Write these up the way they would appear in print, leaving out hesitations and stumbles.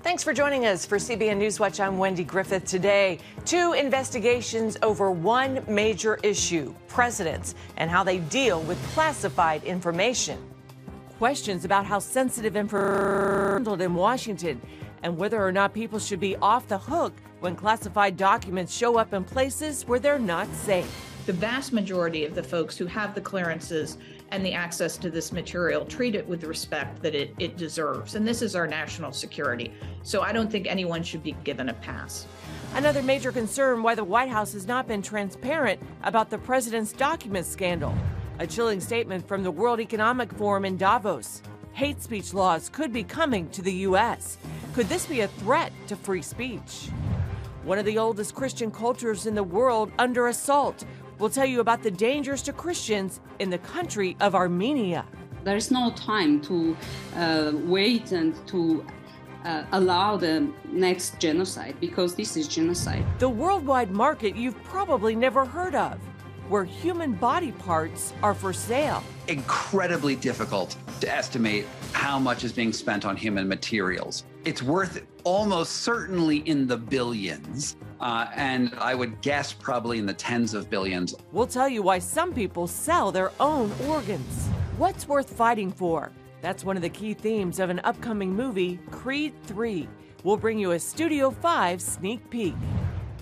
Thanks for joining us for CBN NewsWatch. I'm Wendy Griffith. Today, 2 investigations over one major issue, presidents and how they deal with classified information. Questions about how sensitive information is handled in Washington and whether or not people should be off the hook when classified documents show up in places where they're not safe. The vast majority of the folks who have the clearances and the access to this material treat it with the respect that it deserves. And this is our national security. So I don't think anyone should be given a pass. Another major concern why the White House has not been transparent about the president's documents scandal. A chilling statement from the World Economic Forum in Davos. Hate speech laws could be coming to the U.S. Could this be a threat to free speech? One of the oldest Christian cultures in the world under assault. We'll tell you about the dangers to Christians in the country of Armenia. There is no time to wait and to allow the next genocide, because this is genocide. The worldwide market you've probably never heard of, where human body parts are for sale. Incredibly difficult to estimate how much is being spent on human materials. It's worth almost certainly in the billions, and I would guess probably in the tens of billions. We'll tell you why some people sell their own organs. What's worth fighting for? That's one of the key themes of an upcoming movie, Creed 3. We'll bring you a Studio 5 sneak peek.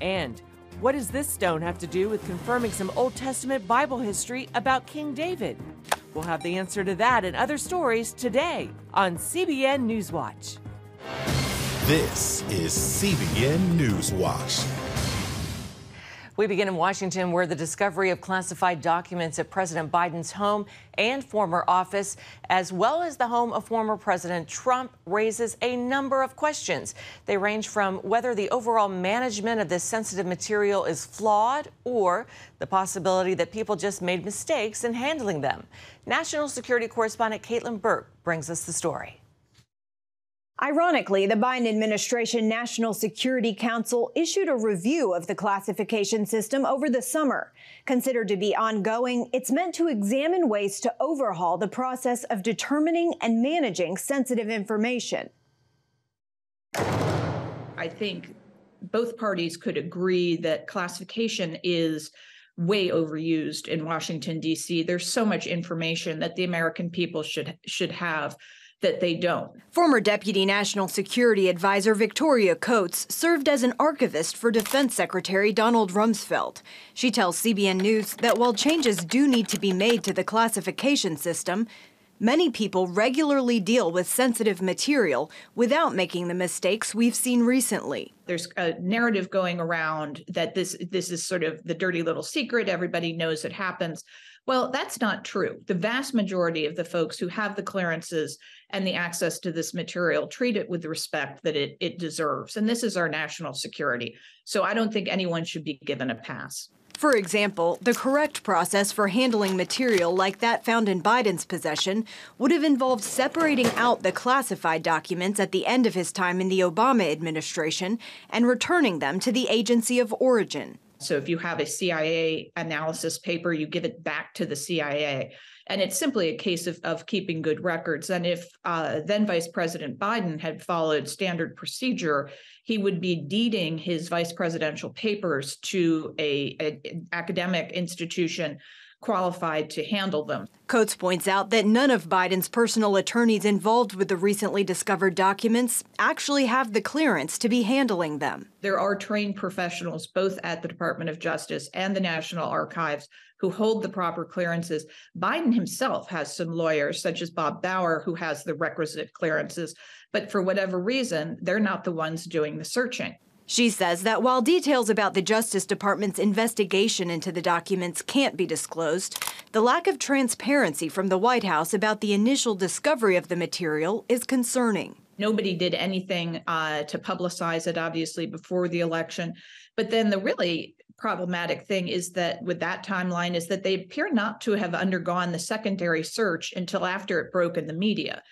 And what does this stone have to do with confirming some Old Testament Bible history about King David? We'll have the answer to that and other stories today on CBN NewsWatch. This is CBN NewsWatch. We begin in Washington, where the discovery of classified documents at President Biden's home and former office, as well as the home of former President Trump, raises a number of questions. They range from whether the overall management of this sensitive material is flawed or the possibility that people just made mistakes in handling them. National security correspondent Caitlin Burke brings us the story. Ironically, the Biden administration National Security Council issued a review of the classification system over the summer. Considered to be ongoing, it's meant to examine ways to overhaul the process of determining and managing sensitive information. I think both parties could agree that classification is way overused in Washington, D.C. There's so much information that the American people should have that they don't. Former Deputy National Security Advisor Victoria Coates served as an archivist for Defense Secretary Donald Rumsfeld. She tells CBN News that while changes do need to be made to the classification system, many people regularly deal with sensitive material without making the mistakes we've seen recently. There's a narrative going around that this is sort of the dirty little secret. Everybody knows it happens. Well, that's not true. The vast majority of the folks who have the clearances and the access to this material treat it with the respect that it deserves. And this is our national security. So I don't think anyone should be given a pass. For example, the correct process for handling material like that found in Biden's possession would have involved separating out the classified documents at the end of his time in the Obama administration and returning them to the agency of origin. So if you have a CIA analysis paper, you give it back to the CIA. And it's simply a case of keeping good records. And if then Vice President Biden had followed standard procedure, he would be deeding his vice presidential papers to an academic institution qualified to handle them. Coates points out that none of Biden's personal attorneys involved with the recently discovered documents actually have the clearance to be handling them. There are trained professionals both at the Department of Justice and the National Archives who hold the proper clearances. Biden himself has some lawyers, such as Bob Bauer, who has the requisite clearances, but for whatever reason, they're not the ones doing the searching. She says that while details about the Justice Department's investigation into the documents can't be disclosed, the lack of transparency from the White House about the initial discovery of the material is concerning. Nobody did anything to publicize it, obviously, before the election. But then the really problematic thing is that with that timeline is that they appear not to have undergone the secondary search until after it broke in the media.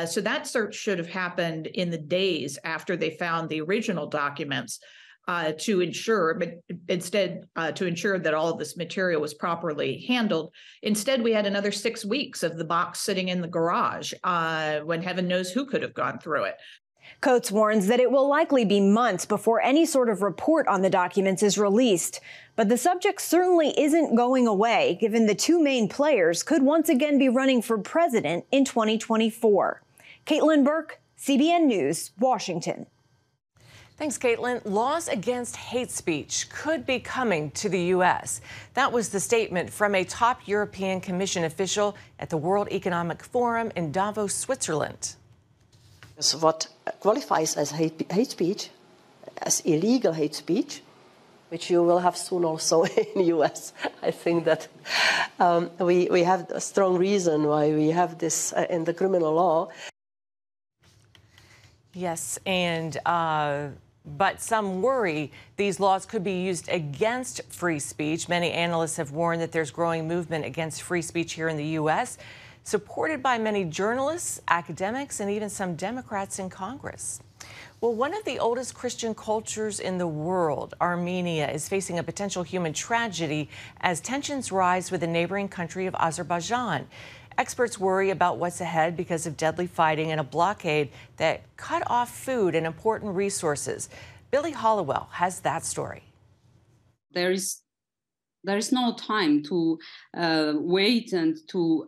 So that search should have happened in the days after they found the original documents to ensure that all of this material was properly handled. Instead, we had another 6 weeks of the box sitting in the garage when heaven knows who could have gone through it. Coates warns that it will likely be months before any sort of report on the documents is released. But the subject certainly isn't going away, given the two main players could once again be running for president in 2024. Caitlin Burke, CBN News, Washington. Thanks, Caitlin. Laws against hate speech could be coming to the U.S. That was the statement from a top European Commission official at the World Economic Forum in Davos, Switzerland. So what qualifies as hate speech, as illegal hate speech, which you will have soon also in the U.S. I think that we have a strong reason why we have this in the criminal law. Yes, and but some worry these laws could be used against free speech. Many analysts have warned that there's growing movement against free speech here in the U.S., supported by many journalists, academics, and even some Democrats in Congress. Well, one of the oldest Christian cultures in the world, Armenia, is facing a potential human tragedy as tensions rise with the neighboring country of Azerbaijan. Experts worry about what's ahead because of deadly fighting and a blockade that cut off food and important resources. Billy Hollowell has that story. There is no time to wait and to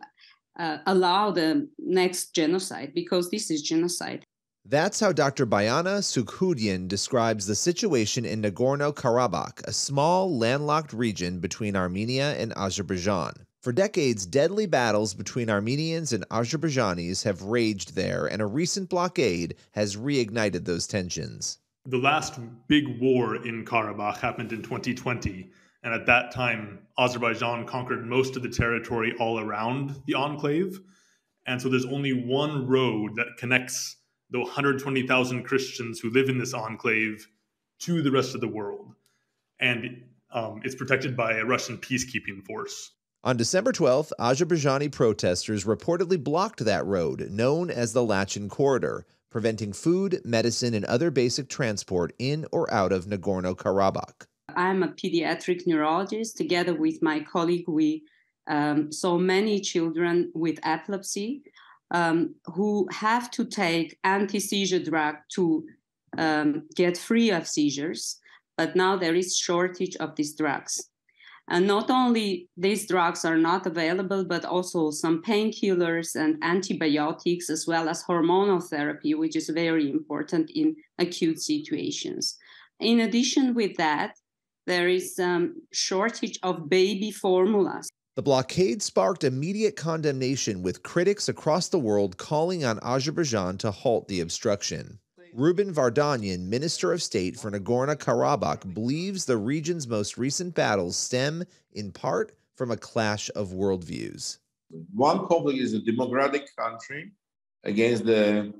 allow the next genocide, because this is genocide. That's how Dr. Bayana Sukhudyan describes the situation in Nagorno-Karabakh, a small, landlocked region between Armenia and Azerbaijan. For decades, deadly battles between Armenians and Azerbaijanis have raged there, and a recent blockade has reignited those tensions. The last big war in Karabakh happened in 2020, and at that time, Azerbaijan conquered most of the territory all around the enclave. And so there's only one road that connects the 120,000 Christians who live in this enclave to the rest of the world. And it's protected by a Russian peacekeeping force. On December 12th, Azerbaijani protesters reportedly blocked that road, known as the Lachin Corridor, preventing food, medicine, and other basic transport in or out of Nagorno-Karabakh. I'm a pediatric neurologist. Together with my colleague, we saw many children with epilepsy who have to take anti-seizure drug to get free of seizures. But now there is shortage of these drugs. And not only these drugs are not available, but also some painkillers and antibiotics, as well as hormonal therapy, which is very important in acute situations. In addition with that, there is shortage of baby formulas. The blockade sparked immediate condemnation, with critics across the world calling on Azerbaijan to halt the obstruction. Ruben Vardanyan, Minister of State for Nagorno-Karabakh, believes the region's most recent battles stem, in part, from a clash of worldviews. One conflict is a democratic country against the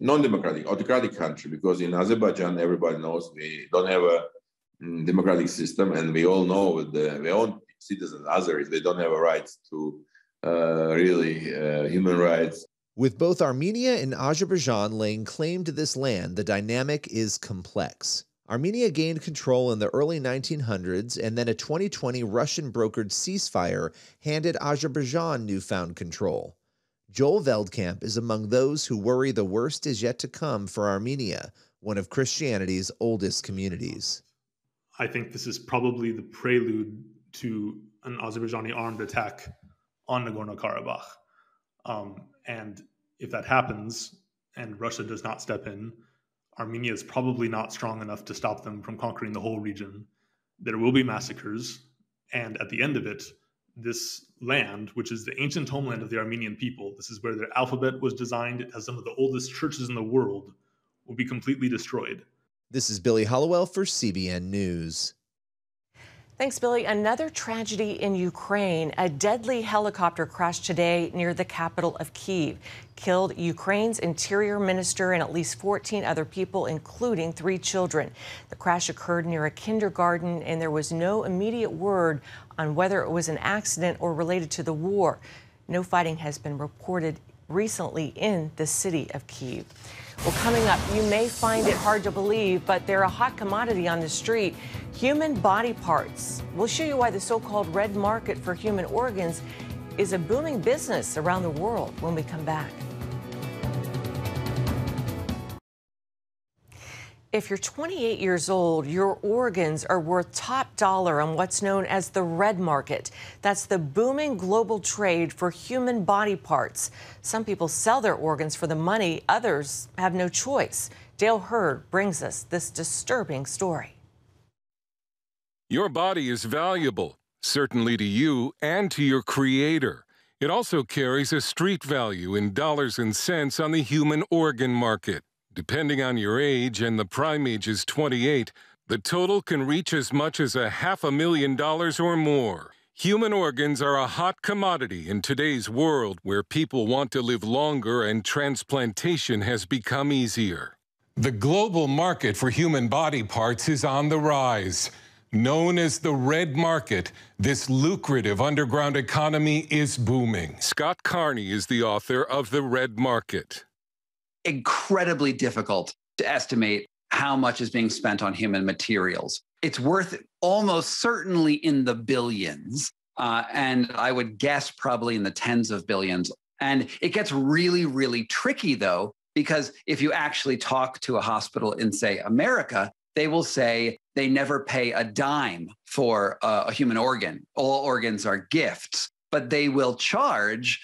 non-democratic, autocratic country, because in Azerbaijan, everybody knows we don't have a democratic system, and we all know their own citizens, Azeris, they don't have a right to human rights. With both Armenia and Azerbaijan laying claim to this land, the dynamic is complex. Armenia gained control in the early 1900s, and then a 2020 Russian-brokered ceasefire handed Azerbaijan newfound control. Joel Veldkamp is among those who worry the worst is yet to come for Armenia, one of Christianity's oldest communities. I think this is probably the prelude to an Azerbaijani armed attack on Nagorno-Karabakh. And if that happens and Russia does not step in, Armenia is probably not strong enough to stop them from conquering the whole region. There will be massacres. And at the end of it, this land, which is the ancient homeland of the Armenian people, this is where their alphabet was designed, it has some of the oldest churches in the world, will be completely destroyed. This is Billy Hollowell for CBN News. Thanks, Billy. Another tragedy in Ukraine. A deadly helicopter crashed today near the capital of Kyiv, killed Ukraine's interior minister and at least 14 other people, including 3 children. The crash occurred near a kindergarten, and there was no immediate word on whether it was an accident or related to the war. No fighting has been reported recently in the city of Kyiv. Well, coming up, you may find it hard to believe, but they're a hot commodity on the street. Human body parts. We'll show you why the so-called red market for human organs is a booming business around the world when we come back. If you're 28 years old, your organs are worth top dollar on what's known as the red market. That's the booming global trade for human body parts. Some people sell their organs for the money, others have no choice. Dale Hurd brings us this disturbing story. Your body is valuable, certainly to you and to your creator. It also carries a street value in dollars and cents on the human organ market. Depending on your age, and the prime age is 28, the total can reach as much as $500,000 or more. Human organs are a hot commodity in today's world where people want to live longer and transplantation has become easier. The global market for human body parts is on the rise. Known as the red market, this lucrative underground economy is booming. Scott Carney is the author of The Red Market. Incredibly difficult to estimate how much is being spent on human materials. It's worth almost certainly in the billions, and I would guess probably in the tens of billions. And it gets really, really tricky, though, because if you actually talk to a hospital in, say, America, they will say they never pay a dime for a human organ. All organs are gifts, but they will charge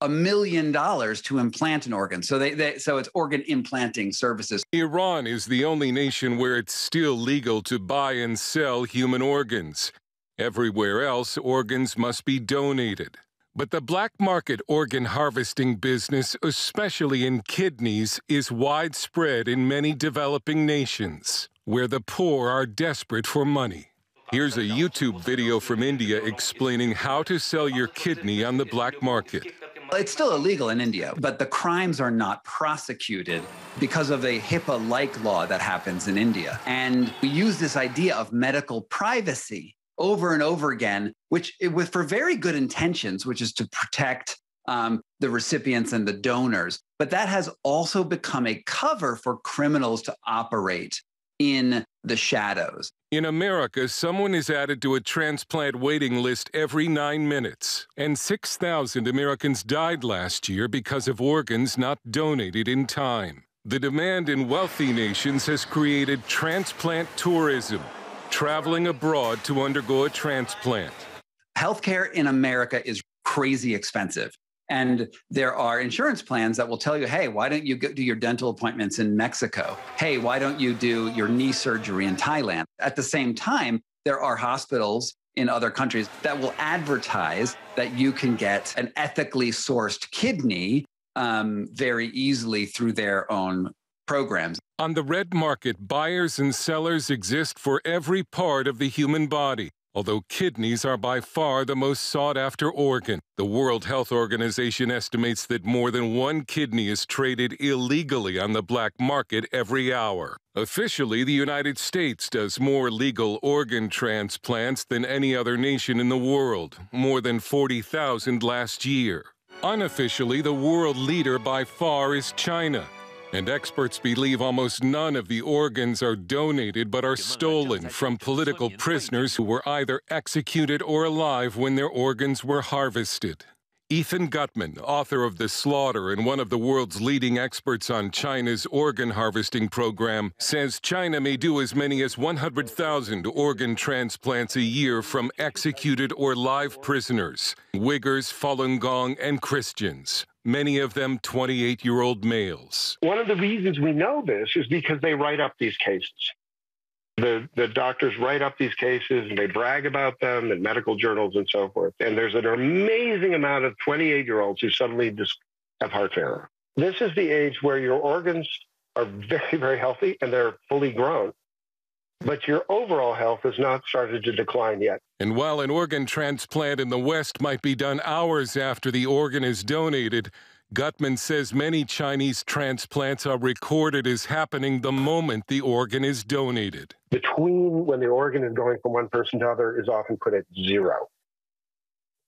$1 million to implant an organ. So so it's organ implanting services. Iran is the only nation where it's still legal to buy and sell human organs. Everywhere else, organs must be donated. But the black market organ harvesting business, especially in kidneys, is widespread in many developing nations, where the poor are desperate for money. Here's a YouTube video from India explaining how to sell your kidney on the black market. It's still illegal in India, but the crimes are not prosecuted because of a HIPAA-like law that happens in India. And we use this idea of medical privacy over and over again, for very good intentions, which is to protect the recipients and the donors. But that has also become a cover for criminals to operate in the shadows. In America, someone is added to a transplant waiting list every 9 minutes, and 6,000 Americans died last year because of organs not donated in time. The demand in wealthy nations has created transplant tourism, traveling abroad to undergo a transplant. Healthcare in America is crazy expensive. And there are insurance plans that will tell you, hey, why don't you go do your dental appointments in Mexico? Hey, why don't you do your knee surgery in Thailand? At the same time, there are hospitals in other countries that will advertise that you can get an ethically sourced kidney very easily through their own programs. On the red market, buyers and sellers exist for every part of the human body. Although kidneys are by far the most sought-after organ, the World Health Organization estimates that more than 1 kidney is traded illegally on the black market every hour. Officially, the United States does more legal organ transplants than any other nation in the world, more than 40,000 last year. Unofficially, the world leader by far is China. And experts believe almost none of the organs are donated but are stolen from political prisoners who were either executed or alive when their organs were harvested. Ethan Gutman, author of The Slaughter and one of the world's leading experts on China's organ harvesting program, says China may do as many as 100,000 organ transplants a year from executed or live prisoners, Uyghurs, Falun Gong, and Christians. Many of them 28-year-old males. One of the reasons we know this is because they write up these cases. The doctors write up these cases and they brag about them in medical journals and so forth. And there's an amazing amount of 28-year-olds who suddenly just have heart failure. This is the age where your organs are very, very healthy and they're fully grown. But your overall health has not started to decline yet. And while an organ transplant in the West might be done hours after the organ is donated, Gutman says many Chinese transplants are recorded as happening the moment the organ is donated. Between when the organ is going from one person to another is often put at 0.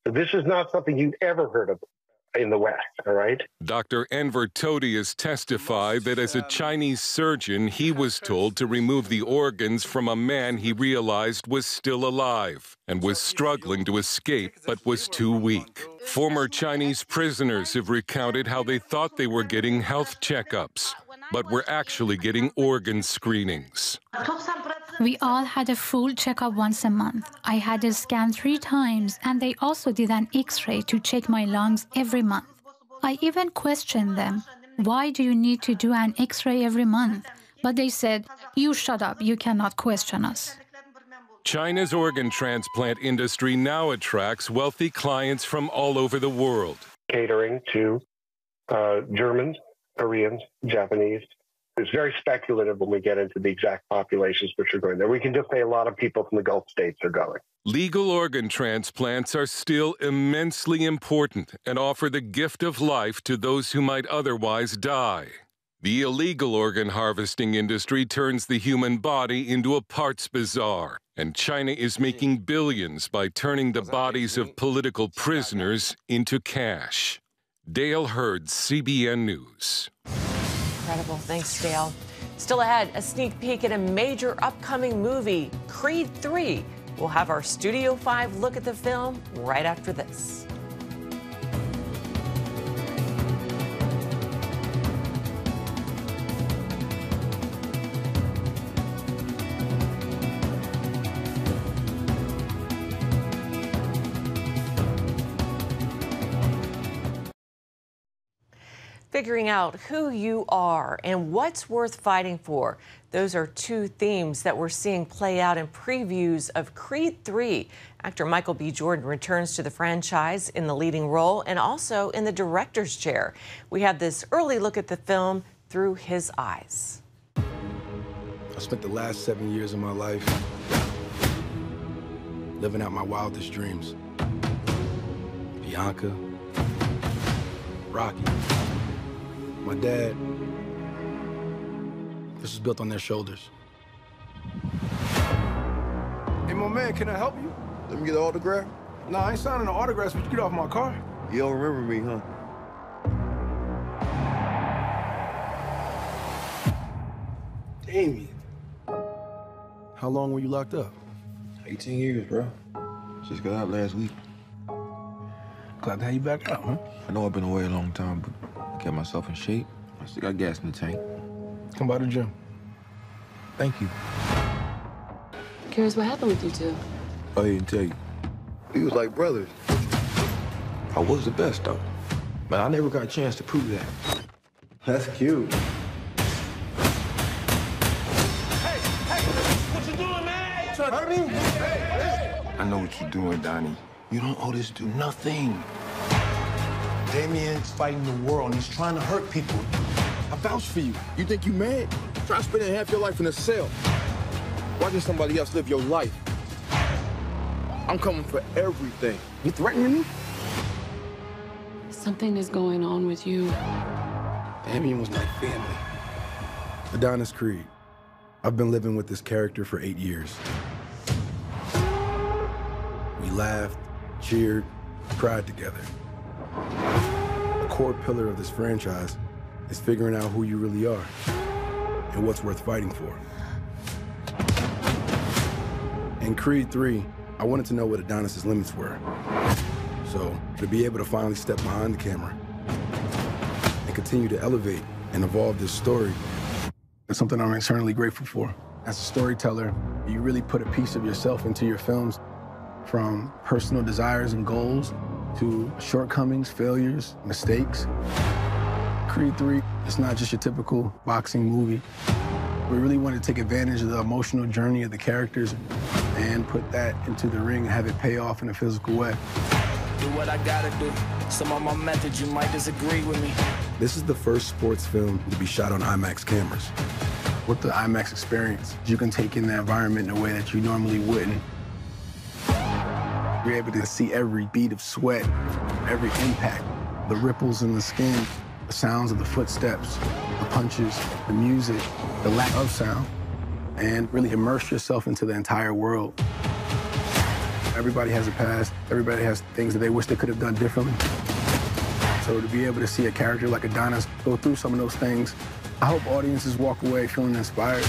So this is not something you've ever heard of in the West, all right? Dr. Enver Todi has testified that as a Chinese surgeon, he was told to remove the organs from a man he realized was still alive and was struggling to escape but was too weak. Former Chinese prisoners have recounted how they thought they were getting health checkups. but were actually getting organ screenings. We all had a full checkup once a month. I had a scan 3 times, and they also did an X-ray to check my lungs every month. I even questioned them, why do you need to do an X-ray every month? But they said, you shut up, you cannot question us. China's organ transplant industry now attracts wealthy clients from all over the world. Catering to Germans, Koreans, Japanese. It's very speculative when we get into the exact populations which are going there. We can just say a lot of people from the Gulf states are going. Legal organ transplants are still immensely important and offer the gift of life to those who might otherwise die. The illegal organ harvesting industry turns the human body into a parts bazaar, and China is making billions by turning the bodies of political prisoners into cash. Dale Hurd, CBN News. Incredible. Thanks, Dale. Still ahead, a sneak peek at a major upcoming movie, Creed 3. We'll have our Studio 5 look at the film right after this. Figuring out who you are and what's worth fighting for. Those are 2 themes that we're seeing play out in previews of Creed 3. Actor Michael B. Jordan returns to the franchise in the leading role and also in the director's chair. We have this early look at the film through his eyes. I spent the last 7 years of my life living out my wildest dreams. Bianca, Rocky, my dad. This was built on their shoulders. Hey, my man, can I help you? Let me get an autograph. Nah, I ain't signing no autographs, but you get off my car. You don't remember me, huh? Damien. How long were you locked up? 18 years, bro. Just got out last week. Glad to have you back out, huh? I know I've been away a long time, but I kept myself in shape. I still got gas in the tank. Come by the gym. Thank you. Curious what happened with you two? I didn't tell you. We was like brothers. I was the best, though. But I never got a chance to prove that. That's cute. Hey, what you doing, man? Trying to hurt me? I know what you're doing, Donnie. You don't owe this dude nothing. Damien's fighting the world, and he's trying to hurt people. I vouch for you. You think you mad? Try spending half your life in a cell. Watching somebody else live your life. I'm coming for everything. You threatening me? Something is going on with you. Damien was like family. Adonis Creed. I've been living with this character for 8 years. We laughed, cheered, cried together. A core pillar of this franchise is figuring out who you really are and what's worth fighting for. In Creed 3, I wanted to know what Adonis's limits were. So, to be able to finally step behind the camera and continue to elevate and evolve this story is something I'm eternally grateful for. As a storyteller, you really put a piece of yourself into your films, from personal desires and goals to shortcomings, failures, mistakes. Creed 3 is not just your typical boxing movie. We really want to take advantage of the emotional journey of the characters and put that into the ring and have it pay off in a physical way. Do what I gotta do. Some of my methods, you might disagree with me. This is the first sports film to be shot on IMAX cameras. With the IMAX experience, you can take in the environment in a way that you normally wouldn't. You're able to see every bead of sweat, every impact, the ripples in the skin, the sounds of the footsteps, the punches, the music, the lack of sound, and really immerse yourself into the entire world. Everybody has a past. Everybody has things that they wish they could have done differently. So to be able to see a character like Adonis go through some of those things, I hope audiences walk away feeling inspired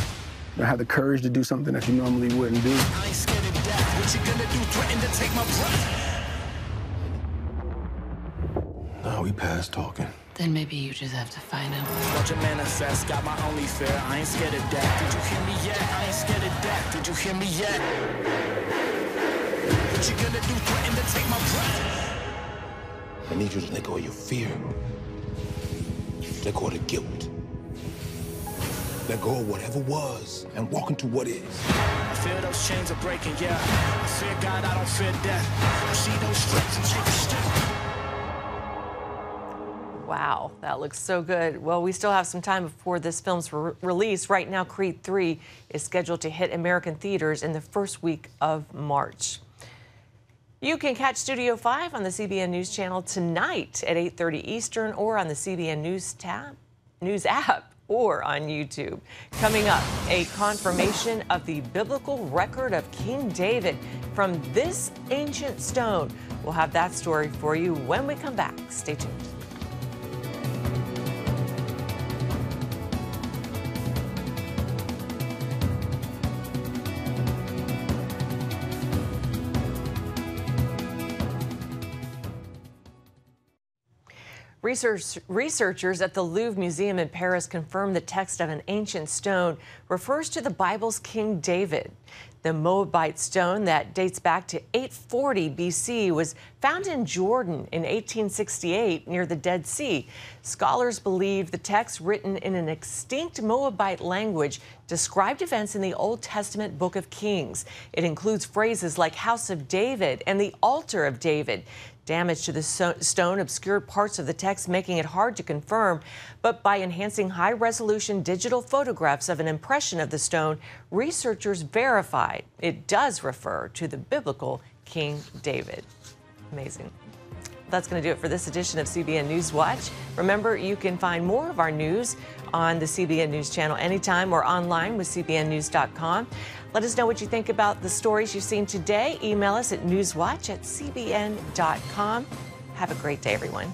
and have the courage to do something that you normally wouldn't do. I ain't scared of death. What you gonna do? Threaten to take my breath? Nah, we past talking. Then maybe you just have to find him. Watch it manifest, got my only fear. I ain't scared of death. Did you hear me yet? I ain't scared of death. Did you hear me yet? What you gonna do? Threaten to take my breath? I need you to let go of your fear. Let go of the guilt. Let go of whatever was and walk into what is. I feel those chains are breaking, yeah. I fear God, I don't fear death. I see those stripes and take a step. Wow, that looks so good. Well, we still have some time before this film's release. Right now, Creed 3 is scheduled to hit American theaters in the first week of March. You can catch Studio 5 on the CBN News Channel tonight at 8:30 Eastern or on the CBN News app or on YouTube. Coming up, a confirmation of the biblical record of King David from this ancient stone. We'll have that story for you when we come back. Stay tuned. Researchers at the Louvre Museum in Paris confirmed the text of an ancient stone refers to the Bible's King David. The Moabite stone that dates back to 840 BC was found in Jordan in 1868 near the Dead Sea. Scholars believe the text, written in an extinct Moabite language, described events in the Old Testament Book of Kings. It includes phrases like House of David and the Altar of David. Damage to the stone obscured parts of the text, making it hard to confirm. But by enhancing high-resolution digital photographs of an impression of the stone, researchers verified it does refer to the biblical King David. Amazing. That's going to do it for this edition of CBN News Watch. Remember, you can find more of our news on the CBN News channel anytime or online with cbnnews.com. Let us know what you think about the stories you've seen today. Email us at newswatch@cbn.com. Have a great day, everyone.